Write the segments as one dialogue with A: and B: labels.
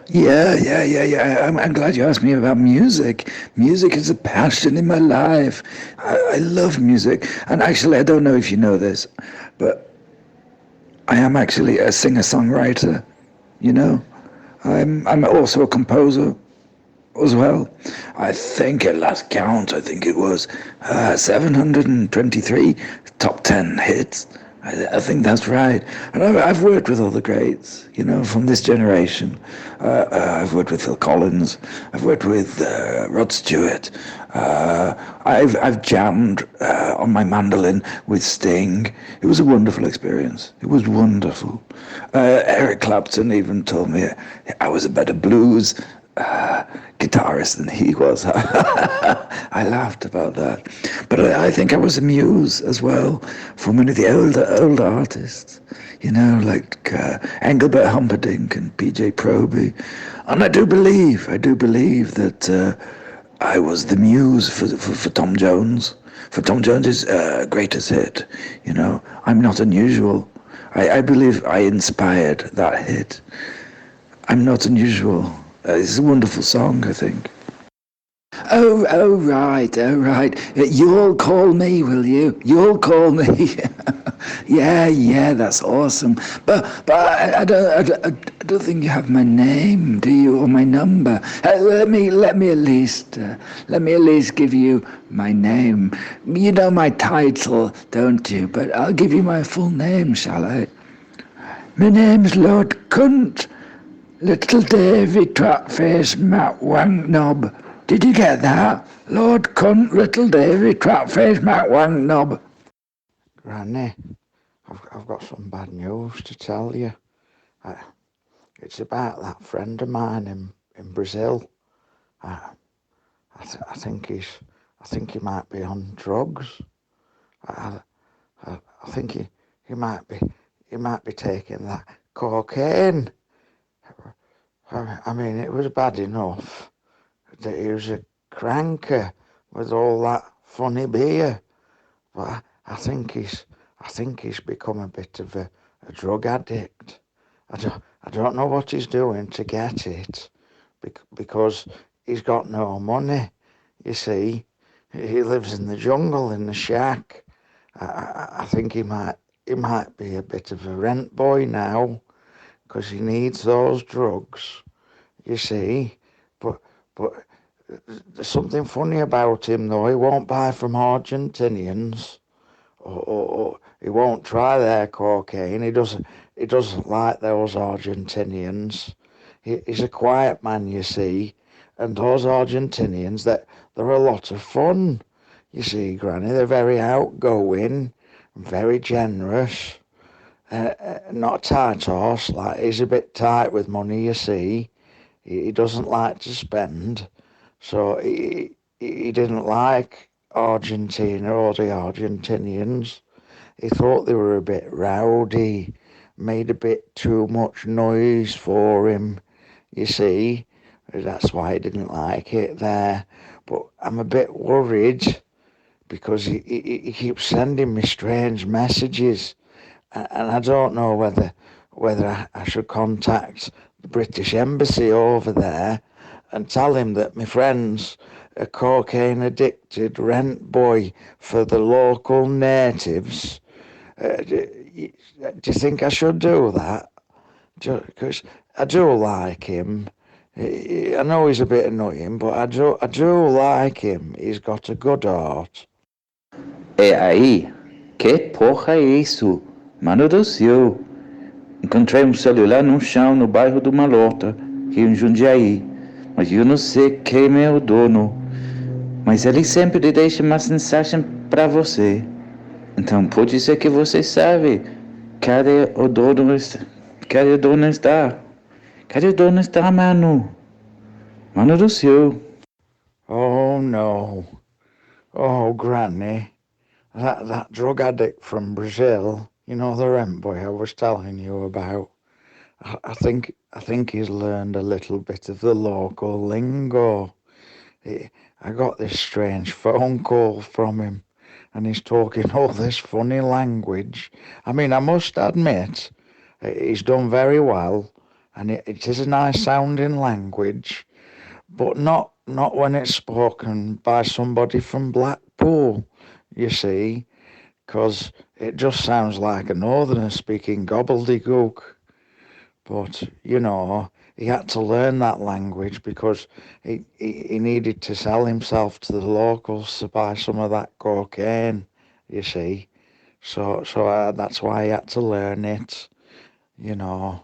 A: Yeah. I'm glad you asked me about music. Music is a passion in my life. I love music. And actually, I don't know if you know this, but I am actually a singer-songwriter, you know? I'm also a composer as well. I think at last count, I think it was 723 top 10 hits. I think that's right. And I've worked with all the greats, from this generation. I've worked with Phil Collins. I've worked with Rod Stewart. I've jammed on my mandolin with Sting. It was a wonderful experience. It was wonderful. Eric Clapton even told me I was a better blues guitarist than he was. I laughed about that. But I think I was a muse as well for many of the older artists, like Engelbert Humperdinck and PJ Proby. And I do believe that I was the muse for Tom Jones, for Tom Jones's greatest hit. I'm Not Unusual. I believe I inspired that hit. I'm Not Unusual. It's a wonderful song, I think. Oh, right. You'll call me, will you? You'll call me. Yeah, that's awesome. But I don't think you have my name, do you, or my number? Let me at least give you my name. You know my title, don't you? But I'll give you my full name, shall I? My name's Lord Cunt. Little Davy Twatface Matt Wank Knob. Did you get that? Lord Cunt, Little Davy Twatface Matt Wank Knob.
B: Granny, I've got some bad news to tell you. I, it's about that friend of mine in Brazil. I, I think he might be on drugs. I, I think he might be taking that cocaine. I mean, it was bad enough that he was a cranker with all that funny beer, but I think he's become a bit of a drug addict. I don't know what he's doing to get it, because he's got no money. You see, he lives in the jungle in the shack. I think he might be a bit of a rent boy now, because he needs those drugs. You see, but but there's something funny about him though. He won't buy from Argentinians, or he won't try their cocaine. He doesn't like those Argentinians. He's a quiet man, you see, and those Argentinians, they're a lot of fun. You see, Granny, they're very outgoing, very generous. Not a tight horse, like he's a bit tight with money, you see. He doesn't like to spend, so he didn't like Argentina or the Argentinians. He thought they were a bit rowdy, made a bit too much noise for him, you see. That's why he didn't like it there. But I'm a bit worried because he keeps sending me strange messages, and I don't know whether I should contact the British Embassy over there and tell him that my friend's a cocaine addicted rent boy for the local natives. Do you think I should do that? Because I do like him. I know he's a bit annoying, but I do like him. He's got a good heart.
C: É aí? Que porra é isso? Mano do céu! Encontrei um celular no chão no bairro do Malota, aqui em Jundiaí. Mas eu não sei quem é o dono. Mas ele sempre deixa uma mensagem para você. Então pode ser que você sabe. Cadê o dono? Cadê o dono está? Cadê o dono está, mano? Mano do céu.
B: Oh no. Oh, Granny. That drug addict from Brazil, the rent boy I was telling you about. I think he's learned a little bit of the local lingo. I got this strange phone call from him, and he's talking all this funny language. I mean, I must admit, he's done very well, and it is a nice sounding language, but not when it's spoken by somebody from Blackpool, you see, 'cause it just sounds like a northerner speaking gobbledygook. But, he had to learn that language because he needed to sell himself to the locals to buy some of that cocaine, you see. So that's why he had to learn it, you know.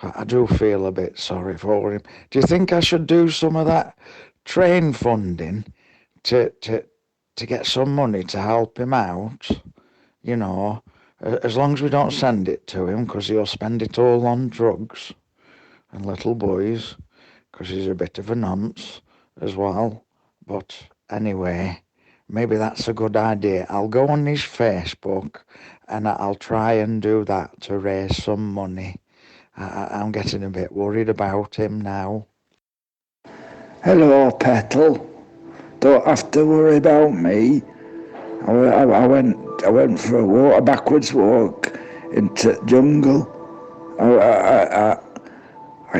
B: I do feel a bit sorry for him. Do you think I should do some of that train funding to to to get some money to help him out? You know, as long as we don't send it to him, 'cause he'll spend it all on drugs and little boys, 'cause he's a bit of a nonce as well. But anyway, maybe that's a good idea. I'll go on his Facebook and I'll try and do that to raise some money. I'm getting a bit worried about him now.
A: Hello, Petal. Don't have to worry about me. I went for a backwards walk into jungle. I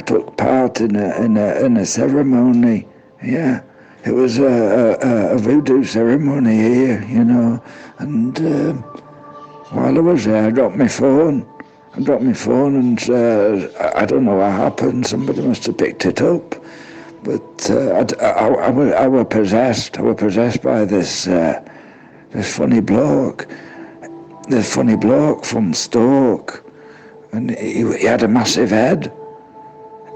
A: took part in a ceremony. Yeah, it was a voodoo ceremony here, And while I was there, I dropped my phone. And I don't know what happened. Somebody must have picked it up. But I was possessed. I was possessed by this funny bloke. This funny bloke from Stoke, and he had a massive head.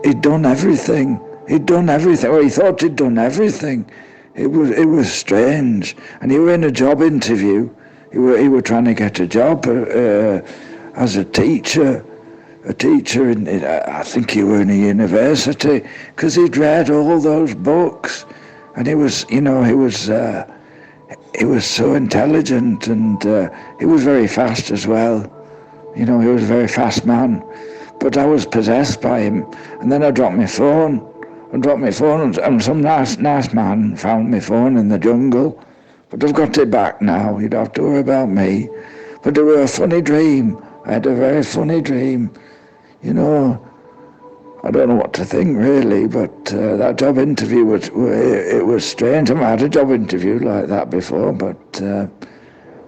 A: He'd done everything. Well, he thought he'd done everything. It was strange. And he were in a job interview. He were trying to get a job as a teacher. A teacher I think he were in a university, because he'd read all those books, and he was so intelligent, and he was very fast as well. He was a very fast man. But I was possessed by him, and then I dropped my phone, and some nice man found my phone in the jungle. But I've got it back now. You don't have to worry about me. But it was a funny dream. I had a very funny dream. I don't know what to think really, but that job interview was strange. I had a job interview like that before, but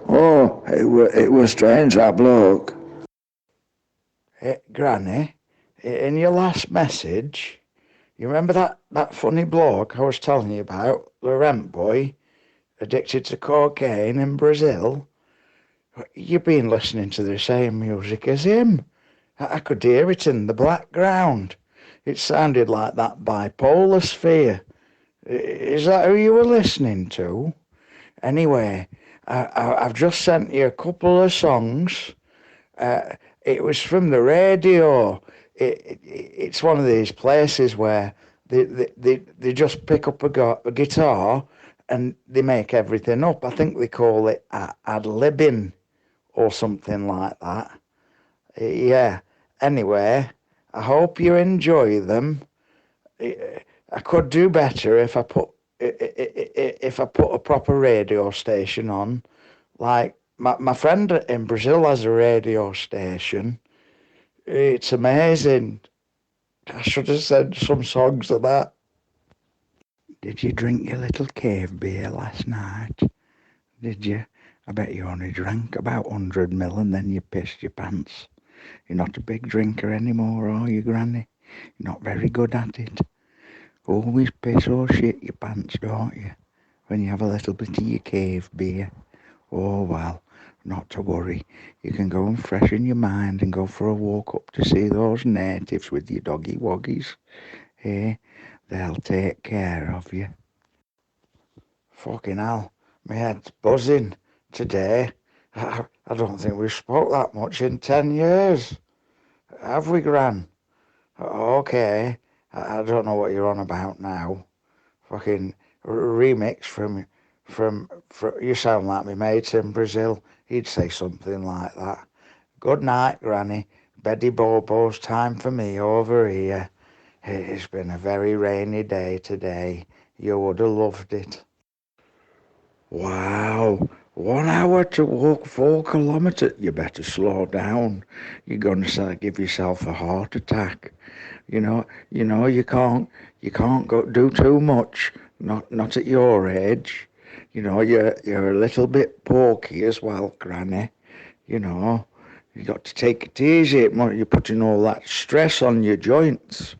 A: it was strange, that bloke.
B: Granny, in your last message, you remember that funny bloke I was telling you about, the rent boy, addicted to cocaine in Brazil? You've been listening to the same music as him. I could hear it in the background. It sounded like that Bipolar Sphere. Is that who you were listening to? Anyway, I've just sent you a couple of songs. It was from the radio. It's one of these places where they just pick up a guitar and they make everything up. I think they call it ad-libbing or something like that. Yeah. Anyway, I hope you enjoy them. I could do better if I put a proper radio station on. Like my friend in Brazil has a radio station. It's amazing. I should have said some songs of that. Did you drink your little cave beer last night? Did you? I bet you only drank about 100 ml and then you pissed your pants. You're not a big drinker anymore, are you, Granny? You're not very good at it. Always piss or shit your pants, don't you? When you have a little bit of your cave beer. Oh, well, not to worry. You can go and freshen your mind and go for a walk up to see those natives with your doggy woggies. They'll take care of you. Fucking hell, my head's buzzing today. I don't think we've spoke that much in 10 years. Have we, Gran? Okay. I don't know what you're on about now. Fucking remix from you sound like me mate in Brazil. He'd say something like that. Good night, Granny. Beddy Bobo's time for me over here. It's been a very rainy day today. You would have loved it. Wow, 1 hour to walk 4 kilometres. You better slow down. You're going to give yourself a heart attack. You can't go do too much. Not at your age. You're a little bit porky as well, Granny. You got to take it easy. You're putting all that stress on your joints.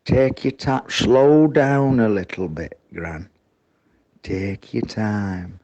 B: Take your time. Slow down a little bit, Gran. Take your time.